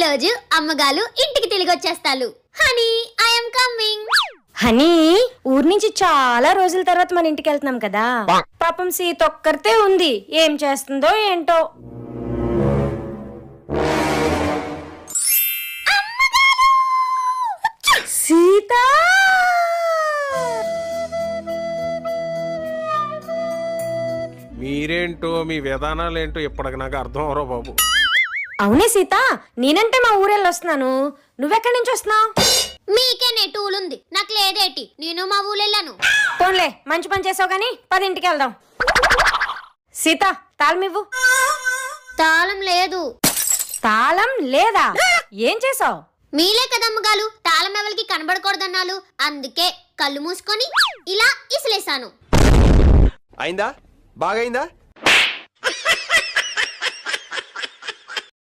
రోజు అమ్మగారు ఇంటికి తిరిగి వచ్చేస్తాలు. Honey I'm coming. హనీ ఊరి నుంచి చాలా రోజుల తర్వాత మన ఇంటికి వెళ్తున్నాం కదా. పాపం సీత ఒక్కరితే ఉంది, ఏం చేస్తుందో ఏంటో. సీత మీరేంటో మీ విధానాలేంటో ఇప్పటికి నాకు అర్థం అవరో బాబు. అవునే సీత, నేనంటే మా ఊరెళ్ళి వస్తున్నాను, నువ్వెక్కడి నుంచి వస్తున్నావు? మీకేనే టూలుంది, నాకు లేదేటి, నేను మా ఊళ్ళెళ్ళాను. పోన్లే మంచి పని చేసావు గానీ పదింటికి వెళ్దాం. సీత తాళం ఇవ్వు. తాళం లేదు. తాళం లేదా? ఏం చేసావు? మీలే కదమ్మగాలు తాళం ఎవరికి కనబడకూడదన్నాలు, అందుకే కళ్ళు మూసుకొని ఇలా ఇసిలేసాను. అయిందా? బాగైందా?